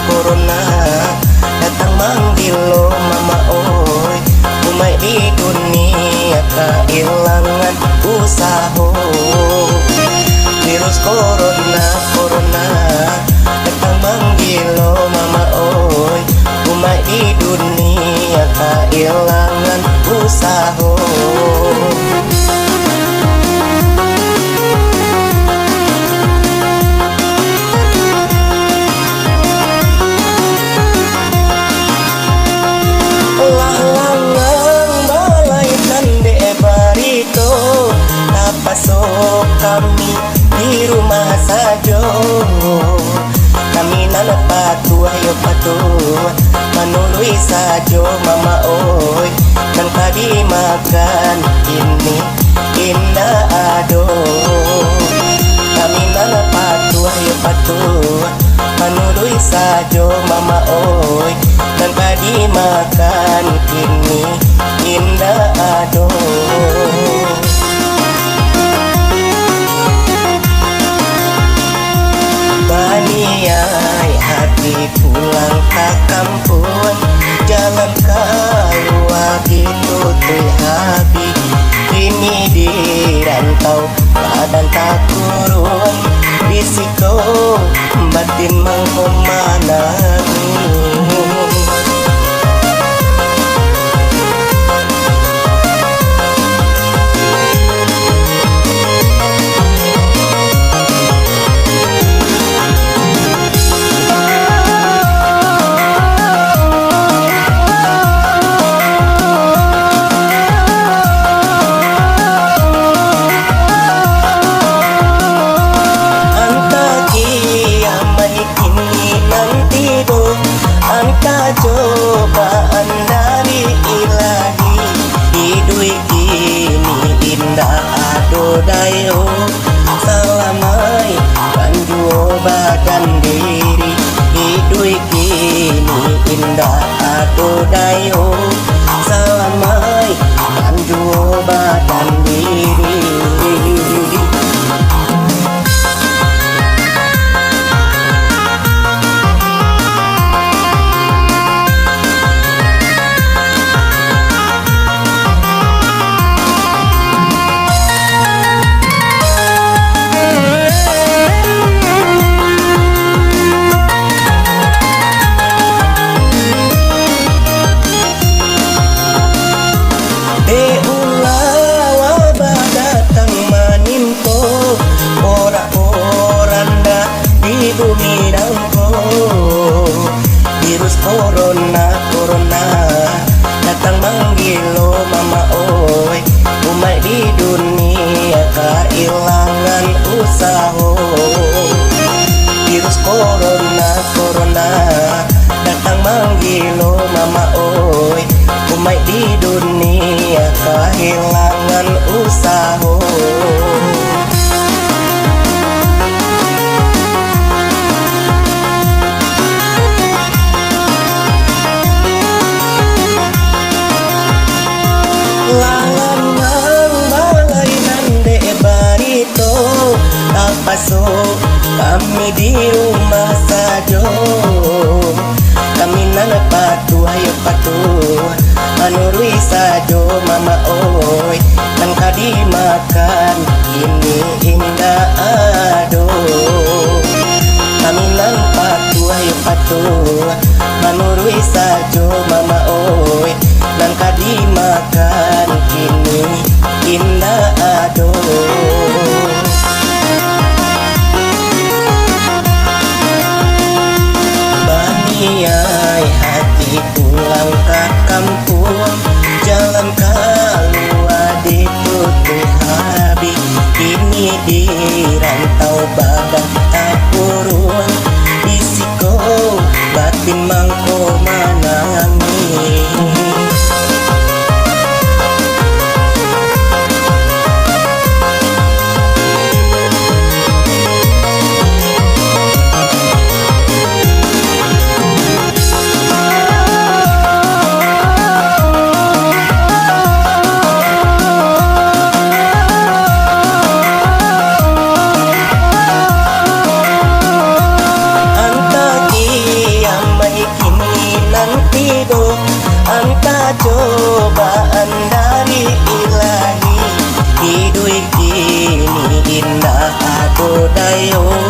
Corona datang manggil lo mama oi, umai di dunia kehilangan usaha. Virus corona datang manggil lo mama oi, umai di dunia kehilangan usaha. Pasok kami di rumah saja, kami nana patuh ayo patuh manului saja mama oi, dan tadi makan ini indah ado. Kami nana patuh ayo patuh manului saja mama oi, dan tadi makan ini indah ado. Baniai hati pulang ke kampung, jalan keluar gitu tuh habi. Kini di rantau badan tak kurun, bisiko batin mengkomanangi. Nanti paso, kami di rumah saja. Kami nana patu ayo patu, manurui saja mama oi. Nang kadi makan ini indah ado. Kami nana patu ayo patu, manurui saja mama oi. Nang kadi makan ini indah ado. Baniai hati pulang ke kampung, jalan keluar ditutup habis. Kini di rantau badan tak kurun, bisiko batin mangko menangis. Anta cobaan dari ilahi, hidup kini indah ado dayo.